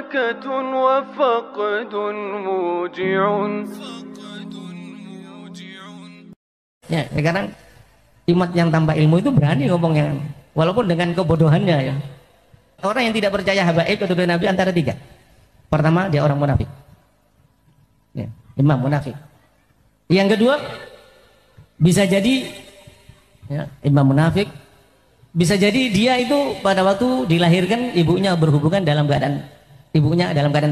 بركة وفقد موجع. Ya, sekarang umat yang tanpa ilmu itu berani ngomong yang walaupun dengan kebodohannya ya. Orang yang tidak percaya habaib keturunan Nabi antara tiga. Pertama, dia orang munafik. Ya, imam munafik. Yang kedua, bisa jadi ya, imam munafik. Bisa jadi dia itu pada waktu dilahirkan ibunya berhubungan dalam keadaan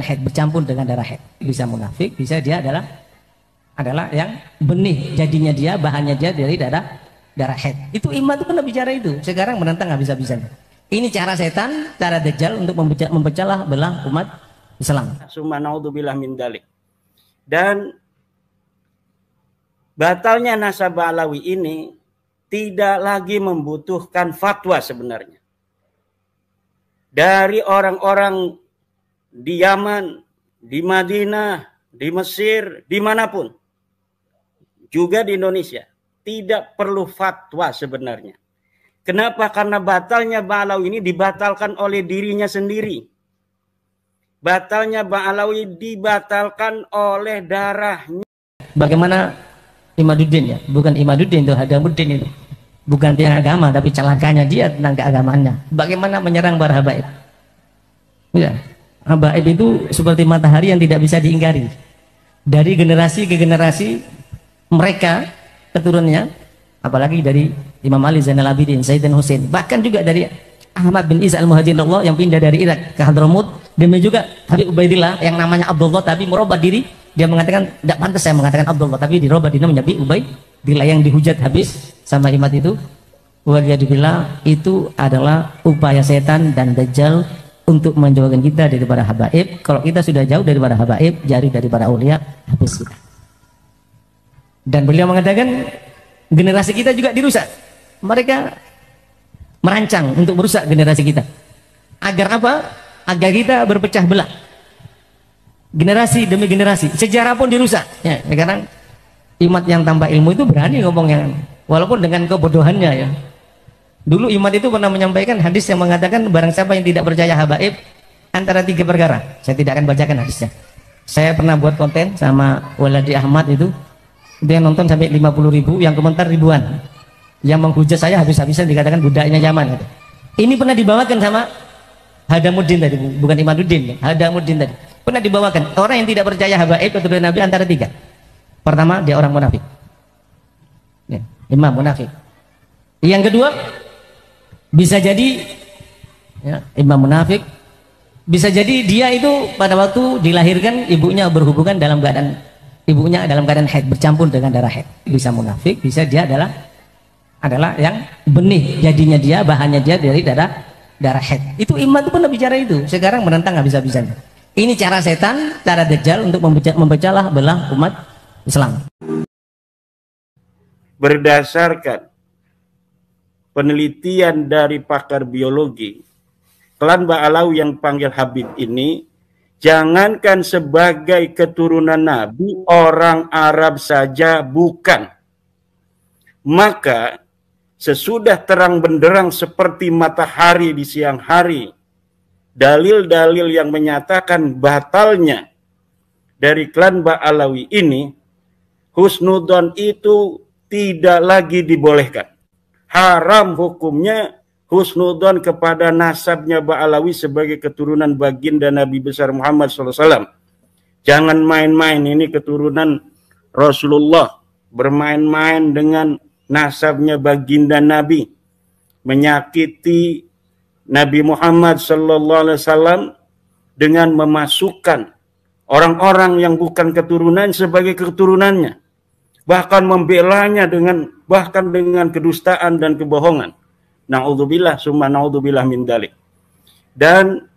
haid, bercampur dengan darah haid. Bisa munafik, bisa dia adalah yang benih jadinya dia, bahannya dia dari darah haid. Itu imam itu pernah bicara itu. Sekarang menentang habis-habisan. Ini cara setan, cara dajjal untuk memecah belah umat Islam. Subhanallah min dalik. Dan batalnya nasab Alawi ini tidak lagi membutuhkan fatwa sebenarnya. Dari orang-orang di Yaman, di Madinah, di Mesir, dimanapun. Juga di Indonesia. Tidak perlu fatwa sebenarnya. Kenapa? Karena batalnya Ba'alawi ini dibatalkan oleh dirinya sendiri. Batalnya Ba'alawi dibatalkan oleh darahnya. Bagaimana Imaduddin ya? Bukan Imaduddin itu, Hadamuddin itu. Bukan tiang agama, tapi celakanya dia tentang keagamaannya. Bagaimana menyerang para habaib. Ya, habaib itu seperti matahari yang tidak bisa diingkari. Dari generasi ke generasi mereka keturunannya, apalagi dari Imam Ali Zainal Abidin, Sayyidina Husain, bahkan juga dari Ahmad bin Isa al-Muhajirullah yang pindah dari Irak ke Hadramut, demikian juga Habib Ubaidillah yang namanya Abdullah tapi merubah diri, dia mengatakan tidak pantas saya mengatakan Abdullah, tapi dirubah diri menjadi Ubaidillah yang dihujat habis sama imat itu. Waliyadzubillah, itu adalah upaya setan dan dajjal untuk menjauhkan kita daripada habaib. Kalau kita sudah jauh daripada habaib, jari daripada aulia, habis kita. Dan beliau mengatakan generasi kita juga dirusak. Mereka merancang untuk merusak generasi kita. Agar apa? Agar kita berpecah belah. Generasi demi generasi. Sejarah pun dirusak. Ya, sekarang umat yang tanpa ilmu itu berani ngomong yang walaupun dengan kebodohannya ya. Dulu umat itu pernah menyampaikan hadis yang mengatakan barang siapa yang tidak percaya habaib antara tiga perkara. Saya tidak akan bacakan hadisnya. Saya pernah buat konten sama Waladi Ahmad itu. Dia nonton sampai 50.000, yang komentar ribuan. Yang menghujat saya habis-habisan dikatakan budaknya Yaman. Ini pernah dibawakan sama Hadamuddin tadi, bukan Imaduddin. Hadamuddin tadi. Pernah dibawakan. Orang yang tidak percaya habaib keturunan Nabi antara tiga. Pertama, dia orang munafik. Ya, imam munafik. Yang kedua, bisa jadi ya, imam munafik. Bisa jadi dia itu pada waktu dilahirkan ibunya berhubungan dalam keadaan haid, bercampur dengan darah haid. Bisa munafik, bisa dia adalah yang benih jadinya dia, bahannya dia dari darah haid. Itu imam itu pernah bicara itu. Sekarang menentang habis-habisan. Ini cara setan, cara dajjal untuk memecah belah umat Islam. Berdasarkan penelitian dari pakar biologi, klan Ba'alawi yang panggil Habib ini, jangankan sebagai keturunan Nabi, orang Arab saja bukan. Maka sesudah terang benderang seperti matahari di siang hari, dalil-dalil yang menyatakan batalnya dari klan Ba'alawi ini, husnudzon itu tidak lagi dibolehkan. Haram hukumnya husnudzon kepada nasabnya Ba'alawi sebagai keturunan baginda Nabi besar Muhammad SAW. Jangan main-main, ini keturunan Rasulullah. Bermain-main dengan nasabnya baginda Nabi. Menyakiti Nabi Muhammad SAW dengan memasukkan orang-orang yang bukan keturunan sebagai keturunannya. Bahkan membelanya bahkan dengan kedustaan dan kebohongan. Na'udzubillah summa na'udzubillah min dalik. Dan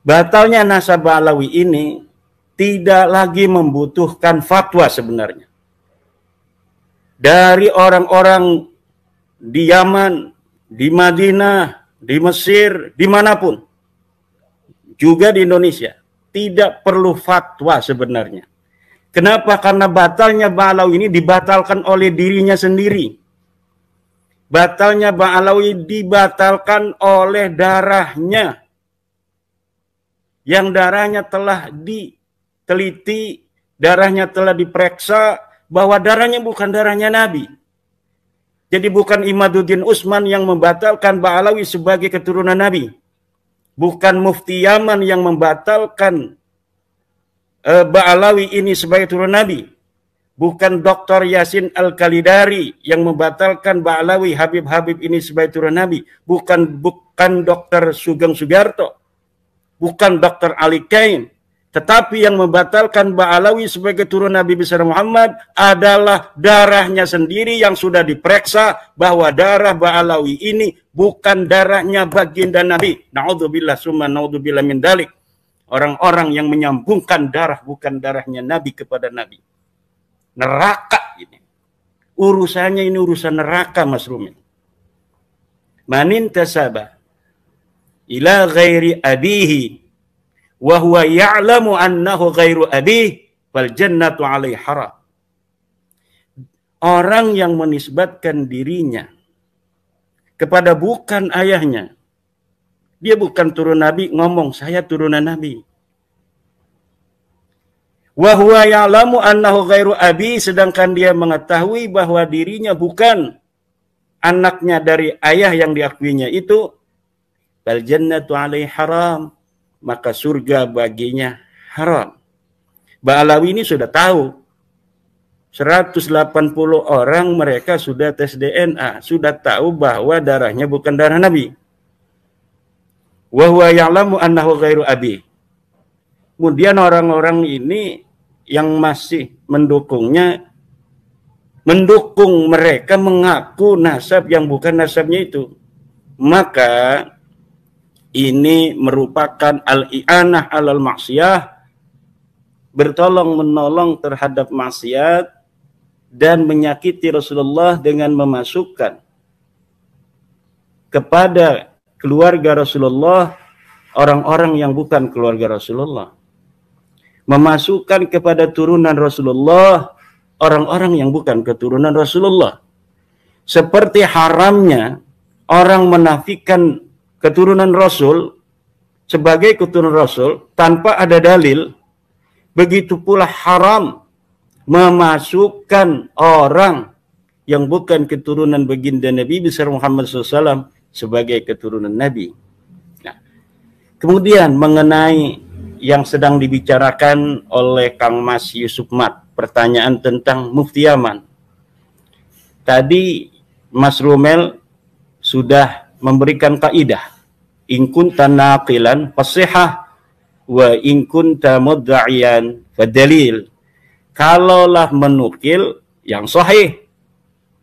batalnya nasab Ba'alawi ini tidak lagi membutuhkan fatwa sebenarnya. Dari orang-orang di Yaman, di Madinah, di Mesir, dimanapun. Juga di Indonesia. Tidak perlu fatwa sebenarnya. Kenapa? Karena batalnya Ba'alawi ini dibatalkan oleh dirinya sendiri. Batalnya Ba'alawi dibatalkan oleh darahnya. yang darahnya telah diteliti, darahnya telah diperiksa bahwa darahnya bukan darahnya Nabi. Jadi bukan Imaduddin Utsman yang membatalkan Ba'alawi sebagai keturunan Nabi. Bukan Mufti Yaman yang membatalkan Ba'alawi ini sebagai keturunan Nabi. Bukan Dr. Yasin Al-Khalidari yang membatalkan Ba'alawi Habib-Habib ini sebagai keturunan Nabi. Bukan Dr. Sugeng Sugiarto. Bukan Dr. Ali Kain. Tetapi yang membatalkan Ba'alawi sebagai keturunan Nabi besar Muhammad adalah darahnya sendiri yang sudah diperiksa bahwa darah Ba'alawi ini bukan darahnya baginda Nabi. Na'udzubillah summa na'udzubillah min dalik. Orang-orang yang menyambungkan darah bukan darahnya Nabi kepada Nabi. Neraka ini. Urusannya ini urusan neraka, Mas Rumin. Manin tasaba ila ghairi abihi wa huwa ya'lamu annahu ghairu abihi fal jannatu alaihi haram. Orang yang menisbatkan dirinya kepada bukan ayahnya. Dia bukan turun Nabi, ngomong saya turunan Nabi. Wa huwa ya'lamu annahu ghairu abi, sedangkan dia mengetahui bahwa dirinya bukan anaknya dari ayah yang diakuinya itu, bal jannatu alaihi haram, maka surga baginya haram. Ba'alawi ini sudah tahu. 180 orang mereka sudah tes DNA, sudah tahu bahwa darahnya bukan darah Nabi. Wa huwa ya'lamu annahu ghairu abi. Kemudian orang-orang ini yang masih mendukungnya, mendukung mereka mengaku nasab yang bukan nasabnya itu. Maka ini merupakan al-i'anah alal maksiyah, bertolong menolong terhadap maksiat dan menyakiti Rasulullah dengan memasukkan kepada keluarga Rasulullah orang-orang yang bukan keluarga Rasulullah. Memasukkan kepada turunan Rasulullah orang-orang yang bukan keturunan Rasulullah. Seperti haramnya orang menafikan keturunan Rasul sebagai keturunan Rasul tanpa ada dalil, begitu pula haram memasukkan orang yang bukan keturunan baginda Nabi besar Muhammad SAW sebagai keturunan Nabi. Nah, kemudian mengenai yang sedang dibicarakan oleh Kang Mas Yusuf Mat, pertanyaan tentang Mufti Yaman. Tadi Mas Rumel sudah memberikan kaidah, in kunta naqilan fasihah wa in kunta mudda'iyan fadalil. Kalaulah menukil yang sahih,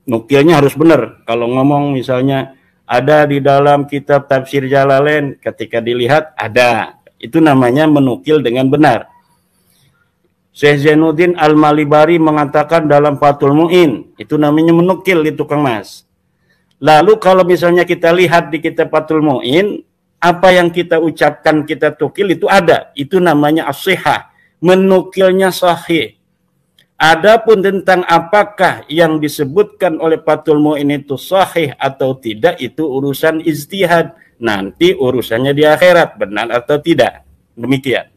nukilnya harus benar. Kalau ngomong misalnya ada di dalam kitab Tafsir Jalalain, ketika dilihat ada, itu namanya menukil dengan benar. Syekh Zainuddin Al-Malibari mengatakan dalam Fathul Mu'in, itu namanya menukil itu Kang Mas. Lalu kalau misalnya kita lihat di kitab Fathul Mu'in, apa yang kita ucapkan kita tukil itu ada, itu namanya as-sihah, menukilnya sahih. Adapun tentang apakah yang disebutkan oleh Fathul Mu'in itu sahih atau tidak, itu urusan ijtihad. Nanti urusannya di akhirat, benar atau tidak. Demikian.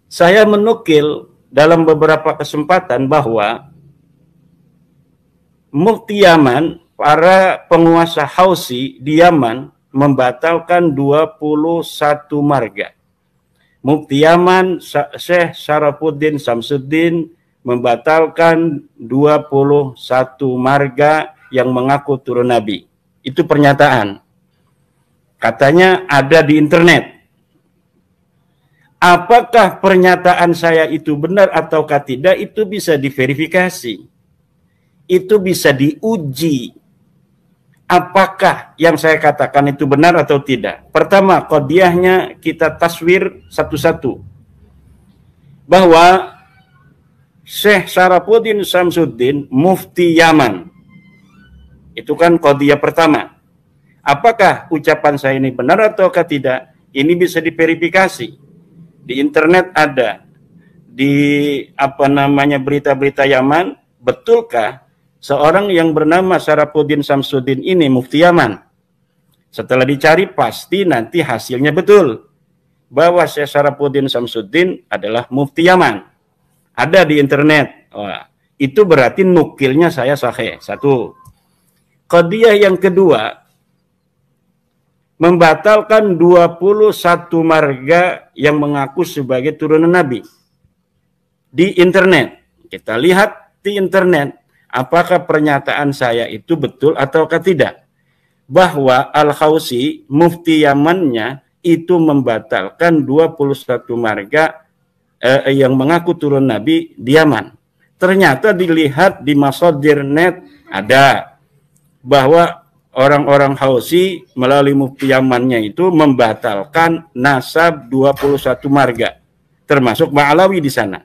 Saya menukil dalam beberapa kesempatan bahwa Mufti Yaman, para penguasa Hausi di Yaman, membatalkan 21 marga. Mufti Yaman, Syekh Syarafuddin Samsuddin, membatalkan 21 marga yang mengaku turun Nabi. Itu pernyataan. Katanya ada di internet. Apakah pernyataan saya itu benar ataukah tidak, itu bisa diverifikasi. Itu bisa diuji. Apakah yang saya katakan itu benar atau tidak. Pertama, qadiyahnya kita taswir satu-satu. Bahwa Syekh Syarafuddin Samsuddin, Mufti Yaman. Itu kan qadiyah pertama. Apakah ucapan saya ini benar ataukah tidak? Ini bisa diverifikasi. Di internet ada. Di berita-berita Yaman, betulkah seorang yang bernama Syarafuddin Samsuddin ini Mufti Yaman? Setelah dicari pasti nanti hasilnya betul. bahwa Syekh Syarafuddin Samsuddin adalah mufti Yaman. Ada di internet. Itu berarti nukilnya saya sahih. Satu. Qadiyah yang kedua, membatalkan 21 marga yang mengaku sebagai turunan Nabi. Di internet. Kita lihat di internet, apakah pernyataan saya itu betul ataukah tidak. Bahwa Al-Khawsi, mufti Yamannya, itu membatalkan 21 marga yang mengaku turun Nabi di Yaman. Ternyata dilihat di masadir net ada bahwa orang-orang Khawsi melalui mufti Yamannya itu membatalkan nasab 21 marga, termasuk Ba'alawi di sana.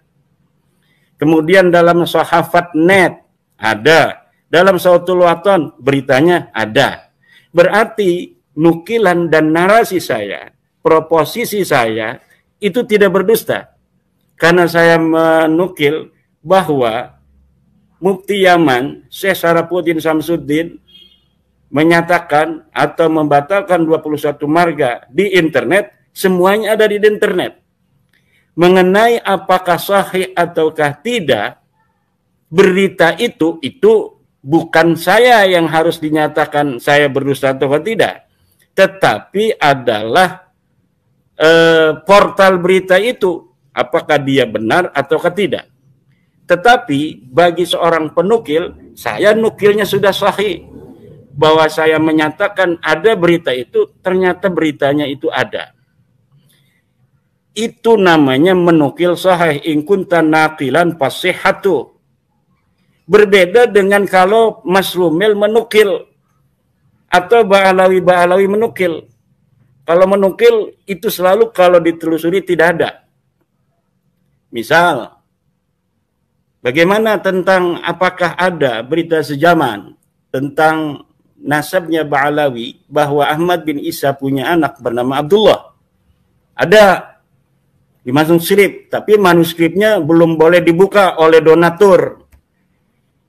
Kemudian dalam Sahafat net ada, dalam Sautul Waton beritanya ada. Berarti nukilan dan narasi saya, proposisi saya itu tidak berdusta. Karena saya menukil bahwa mufti Yaman, Syekh Syarafuddin Samsuddin, menyatakan atau membatalkan 21 marga di internet, semuanya ada di internet. Mengenai apakah sahih ataukah tidak, berita itu bukan saya yang harus dinyatakan saya berdusta atau tidak, tetapi adalah portal berita itu, apakah dia benar ataukah tidak. Tetapi bagi seorang penukil, saya nukilnya sudah sahih, bahwa saya menyatakan ada berita itu, ternyata beritanya itu ada. Itu namanya menukil sahih. In kunta naqilan fasihatu. Berbeda dengan kalau Mas Rumil menukil atau Ba'alawi menukil. Kalau menukil itu selalu kalau ditelusuri tidak ada. Misal, bagaimana tentang apakah ada berita sejaman tentang nasabnya Ba'alawi bahwa Ahmad bin Isa punya anak bernama Abdullah? Ada di manuskrip, tapi manuskripnya belum boleh dibuka oleh donatur.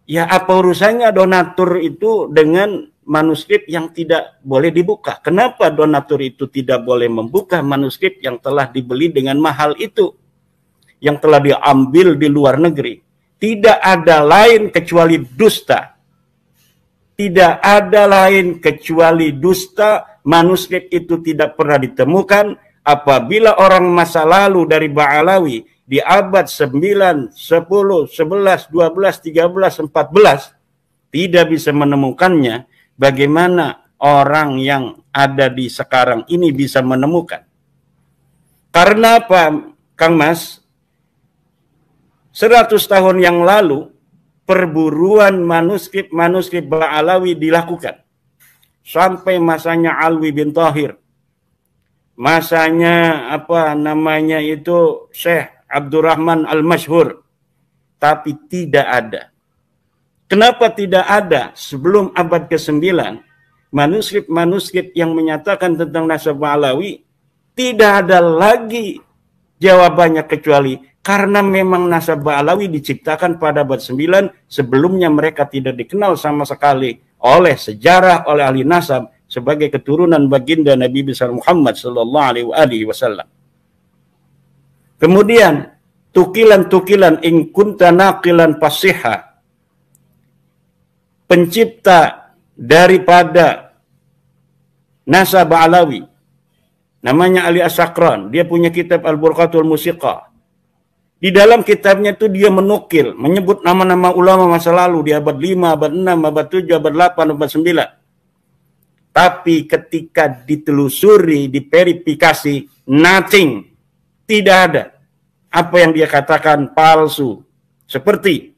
Ya, apa urusannya donatur itu dengan manuskrip yang tidak boleh dibuka? Kenapa donatur itu tidak boleh membuka manuskrip yang telah dibeli dengan mahal itu, yang telah diambil di luar negeri? Tidak ada lain kecuali dusta. Tidak ada lain kecuali dusta. Manuskrip itu tidak pernah ditemukan. Apabila orang masa lalu dari Ba'alawi di abad 9, 10, 11, 12, 13, 14 tidak bisa menemukannya, bagaimana orang yang ada di sekarang ini bisa menemukan? Karena apa, Kang Mas? 100 tahun yang lalu perburuan manuskrip Ba'alawi dilakukan. Sampai masanya Alwi bin Thahir. Masanya Syekh Abdurrahman Al-Masyhur. Tapi tidak ada. Kenapa tidak ada? Sebelum abad ke-9, manuskrip yang menyatakan tentang nasab Ba'alawi tidak ada lagi jawabannya kecuali karena memang nasab Ba'alawi diciptakan pada abad 9, sebelumnya mereka tidak dikenal sama sekali oleh sejarah, oleh ahli nasab sebagai keturunan baginda Nabi besar Muhammad sallallahu alaihi wasallam. Kemudian tukilan-tukilan in kunta naqilan fasihha, pencipta daripada nasab Ba'alawi namanya Ali As-Sakran, dia punya kitab Al-Burqatul Musiqah. Di dalam kitabnya itu dia menukil, menyebut nama-nama ulama masa lalu di abad 5, abad 6, abad 7, abad 8, abad 9. Tapi ketika ditelusuri, diverifikasi, nothing. Tidak ada. Apa yang dia katakan palsu. Seperti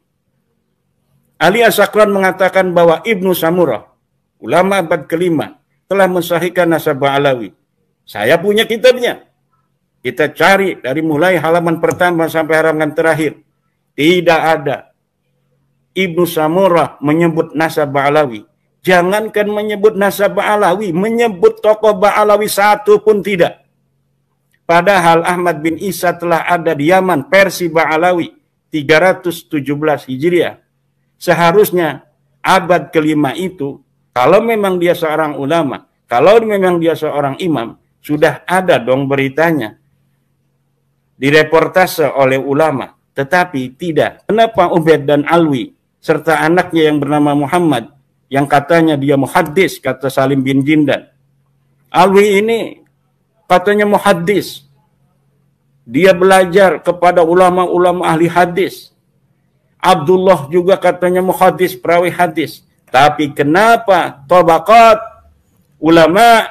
Ali As-Sakran mengatakan bahwa Ibnu Samurah, ulama abad ke-5, telah mensahihkan nasab Ba'alawi. Saya punya kitabnya. Kita cari dari mulai halaman pertama sampai halaman terakhir. Tidak ada. Ibnu Samurah menyebut nasab Ba'alawi. Jangankan menyebut nasab Ba'alawi, menyebut tokoh Ba'alawi satu pun tidak. Padahal Ahmad bin Isa telah ada di Yaman, versi Ba'alawi, 317 Hijriah. Seharusnya abad ke-5 itu, kalau memang dia seorang ulama, kalau memang dia seorang imam, sudah ada dong beritanya. direportase oleh ulama, tetapi tidak. Kenapa Ubaid dan Alwi serta anaknya yang bernama Muhammad yang katanya dia muhaddis, kata Salim bin Jindan. Alwi ini katanya muhaddis. Dia belajar kepada ulama-ulama ahli hadis. Abdullah juga katanya muhaddis, perawi hadis. Tapi kenapa tabaqat ulama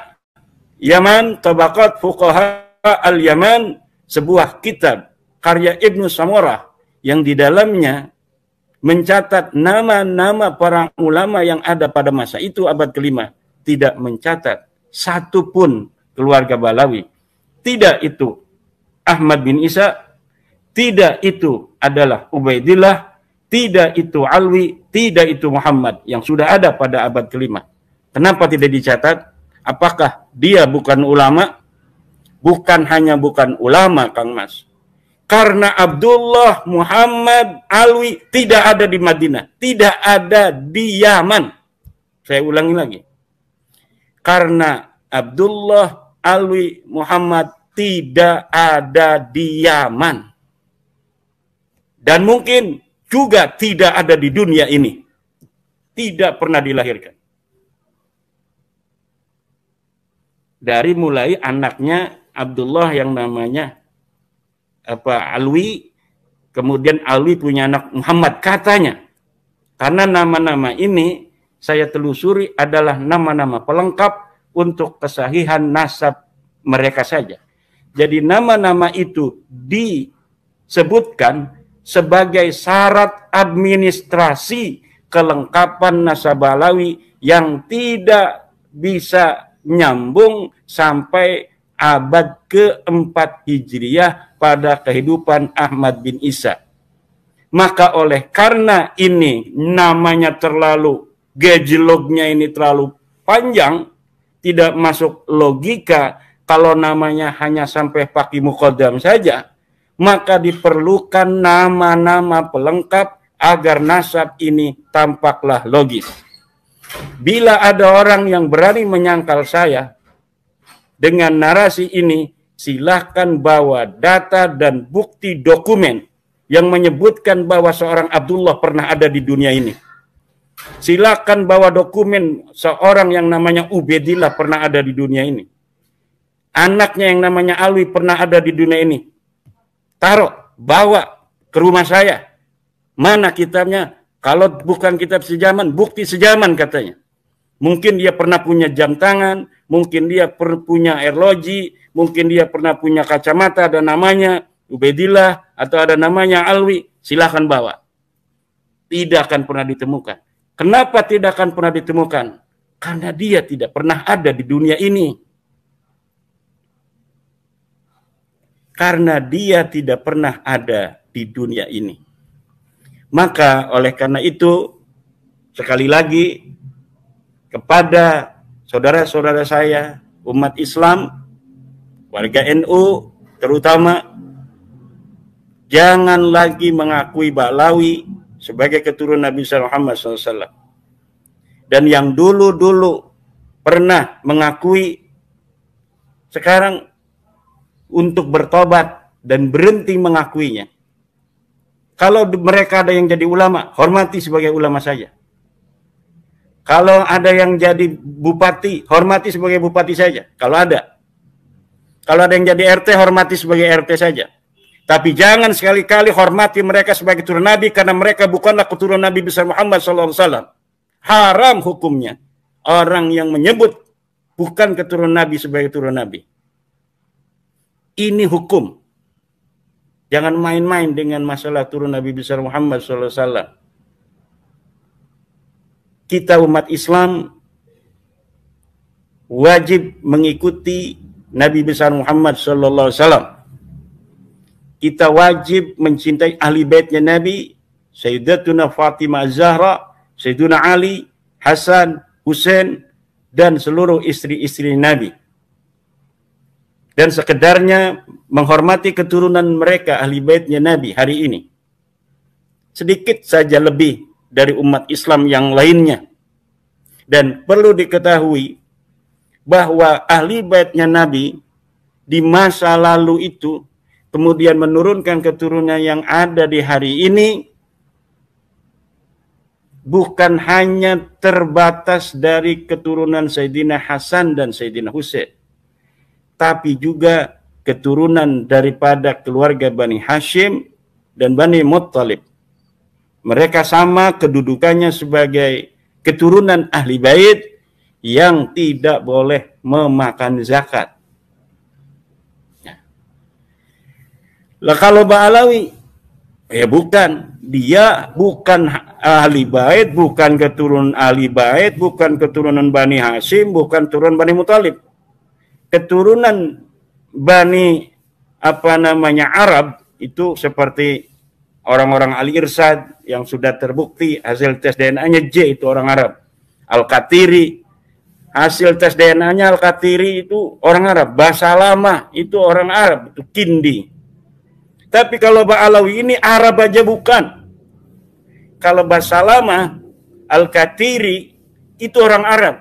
Yaman, tabaqat fuqaha al-Yaman, sebuah kitab karya Ibnu Samurah yang di dalamnya mencatat nama-nama para ulama yang ada pada masa itu abad kelima, tidak mencatat satu pun keluarga Balawi. Tidak itu Ahmad bin Isa, tidak itu adalah Ubaidillah, tidak itu Alwi, tidak itu Muhammad yang sudah ada pada abad kelima. Kenapa tidak dicatat? Apakah dia bukan ulama? Bukan hanya bukan ulama, Kang Mas. Karena Abdullah, Muhammad, Alwi tidak ada di Madinah, tidak ada di Yaman. Saya ulangi lagi. Karena Abdullah, Alwi, Muhammad tidak ada di Yaman. Dan mungkin juga tidak ada di dunia ini. Tidak pernah dilahirkan. Dari mulai anaknya Abdullah yang namanya Alwi, kemudian Alwi punya anak Muhammad katanya. Karena nama-nama ini saya telusuri adalah nama-nama pelengkap untuk kesahihan nasab mereka saja. Jadi nama-nama itu disebutkan sebagai syarat administrasi kelengkapan nasab Balawi yang tidak bisa nyambung sampai abad ke-4 Hijriah pada kehidupan Ahmad bin Isa. Maka oleh karena ini namanya terlalu, gejlognya ini terlalu panjang, tidak masuk logika kalau namanya hanya sampai Faqih Muqaddam saja, maka diperlukan nama-nama pelengkap agar nasab ini tampaklah logis. Bila ada orang yang berani menyangkal saya dengan narasi ini, silahkan bawa data dan bukti dokumen yang menyebutkan bahwa seorang Abdullah pernah ada di dunia ini. Silahkan bawa dokumen seorang yang namanya Ubaidillah pernah ada di dunia ini. Anaknya yang namanya Alwi pernah ada di dunia ini. Taruh, bawa ke rumah saya. Mana kitabnya? Kalau bukan kitab sejaman, bukti sejaman katanya. Mungkin dia pernah punya jam tangan, mungkin dia punya arloji, mungkin dia pernah punya kacamata, ada namanya Ubaidillah, atau ada namanya Alwi, silahkan bawa. Tidak akan pernah ditemukan. Kenapa tidak akan pernah ditemukan? Karena dia tidak pernah ada di dunia ini. Karena dia tidak pernah ada di dunia ini. Maka oleh karena itu, sekali lagi, kepada saudara-saudara saya, umat Islam, warga NU terutama, jangan lagi mengakui Ba'lawi sebagai keturunan Nabi Muhammad SAW. Dan yang dulu-dulu pernah mengakui, sekarang untuk bertobat dan berhenti mengakuinya. Kalau mereka ada yang jadi ulama, hormati sebagai ulama saja. Kalau ada yang jadi bupati, hormati sebagai bupati saja. Kalau ada. Kalau ada yang jadi RT, hormati sebagai RT saja. Tapi jangan sekali-kali hormati mereka sebagai keturunan Nabi, karena mereka bukanlah keturunan Nabi besar Muhammad SAW. Haram hukumnya orang yang menyebut bukan keturunan Nabi sebagai keturunan Nabi. Ini hukum. Jangan main-main dengan masalah turun Nabi besar Muhammad SAW. Kita umat Islam wajib mengikuti Nabi besar Muhammad SAW. Kita wajib mencintai ahli baitnya Nabi, Sayyidatuna Fatimah Az-Zahra, Sayyiduna Ali, Hasan, Husain, dan seluruh istri-istri Nabi. Dan sekedarnya menghormati keturunan mereka, ahli baitnya Nabi hari ini. Sedikit saja lebih dari umat Islam yang lainnya. Dan perlu diketahui bahwa ahli baitnya Nabi di masa lalu itu kemudian menurunkan keturunan yang ada di hari ini, bukan hanya terbatas dari keturunan Sayyidina Hasan dan Sayyidina Husain, tapi juga keturunan daripada keluarga Bani Hashim dan Bani Muttalib. Mereka sama kedudukannya sebagai keturunan ahli bait yang tidak boleh memakan zakat. Lah kalau Ba'alawi, ya bukan, dia bukan ahli bait, bukan keturunan ahli bait, bukan keturunan Bani Hashim, bukan keturunan Bani Muthalib. Keturunan Bani Arab itu seperti orang-orang Al-Irsad yang sudah terbukti hasil tes DNA-nya J itu orang Arab. Al-Qatiri, hasil tes DNA-nya Al-Qatiri itu orang Arab. Basalamah itu orang Arab, itu Kindi. Tapi kalau Ba'alawi ini Arab aja bukan. Kalau Basalamah, Al-Qatiri itu orang Arab.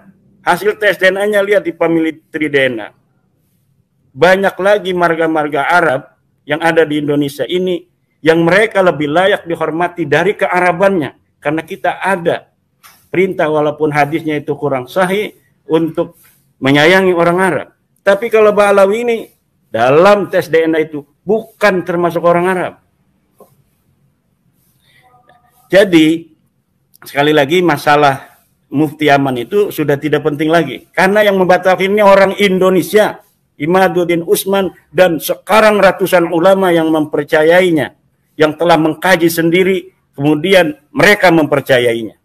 Hasil tes DNA-nya lihat di Family Tree DNA. Banyak lagi marga-marga Arab yang ada di Indonesia ini yang mereka lebih layak dihormati dari kearabannya. Karena kita ada perintah walaupun hadisnya itu kurang sahih untuk menyayangi orang Arab. Tapi kalau Ba'alawi ini dalam tes DNA itu bukan termasuk orang Arab. Jadi sekali lagi masalah Mufti Aman itu sudah tidak penting lagi. Karena yang membatalkannya orang Indonesia, Imaduddin Usman, dan sekarang ratusan ulama yang mempercayainya, yang telah mengkaji sendiri, kemudian mereka mempercayainya.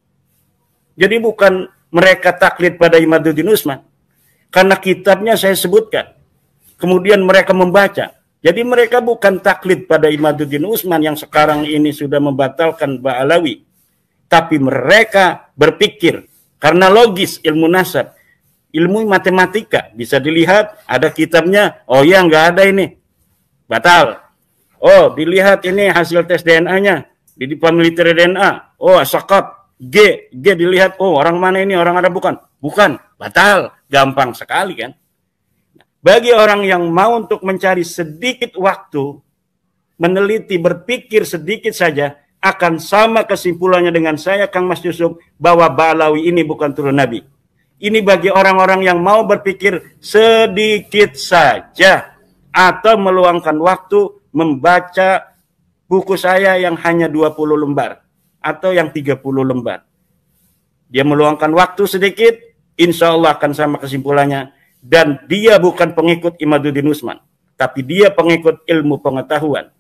Jadi bukan mereka taklid pada Imaduddin Usman, karena kitabnya saya sebutkan. Kemudian mereka membaca. Jadi mereka bukan taklid pada Imaduddin Usman yang sekarang ini sudah membatalkan Ba'alawi. Tapi mereka berpikir, karena logis ilmu nasab, ilmu matematika, bisa dilihat ada kitabnya, oh ya nggak ada ini, batal. Oh dilihat ini hasil tes DNA-nya, di Family Tree DNA, oh sakat, G dilihat, oh orang mana ini, orang Arab bukan? Bukan, batal, gampang sekali kan. Bagi orang yang mau untuk mencari sedikit waktu, meneliti, berpikir sedikit saja, akan sama kesimpulannya dengan saya, Kang Mas Yusuf, bahwa Ba'alawi ini bukan turun Nabi. Ini bagi orang-orang yang mau berpikir sedikit saja, atau meluangkan waktu membaca buku saya yang hanya 20 lembar, atau yang 30 lembar. Dia meluangkan waktu sedikit, insya Allah akan sama kesimpulannya. Dan dia bukan pengikut Imaduddin Usman, tapi dia pengikut ilmu pengetahuan.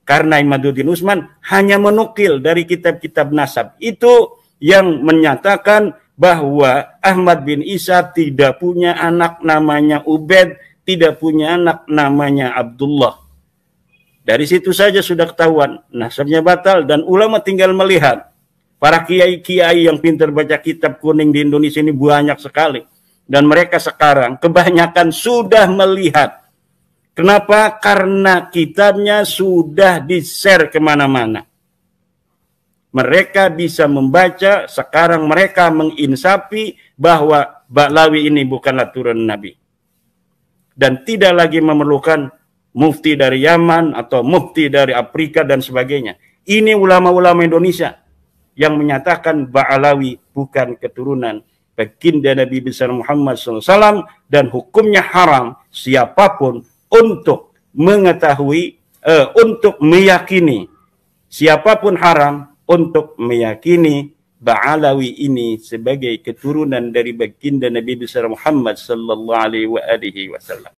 Karena Imaduddin Usman hanya menukil dari kitab-kitab nasab. Itu yang menyatakan bahwa Ahmad bin Isa tidak punya anak namanya Ubaid, tidak punya anak namanya Abdullah. Dari situ saja sudah ketahuan nasabnya batal, dan ulama tinggal melihat. Para kiai-kiai yang pintar baca kitab kuning di Indonesia ini banyak sekali. Dan mereka sekarang kebanyakan sudah melihat. Kenapa? Karena kitabnya sudah di-share kemana-mana. Mereka bisa membaca, sekarang mereka menginsafi bahwa Ba'alawi ini bukanlah turun Nabi. Dan tidak lagi memerlukan mufti dari Yaman atau mufti dari Afrika dan sebagainya. Ini ulama-ulama Indonesia yang menyatakan Ba'alawi bukan keturunan baginda Nabi besar Muhammad SAW, dan hukumnya haram siapapun untuk mengetahui, untuk meyakini, siapapun haram untuk meyakini Ba'alawi ini sebagai keturunan dari baginda Nabi besar Muhammad SAW.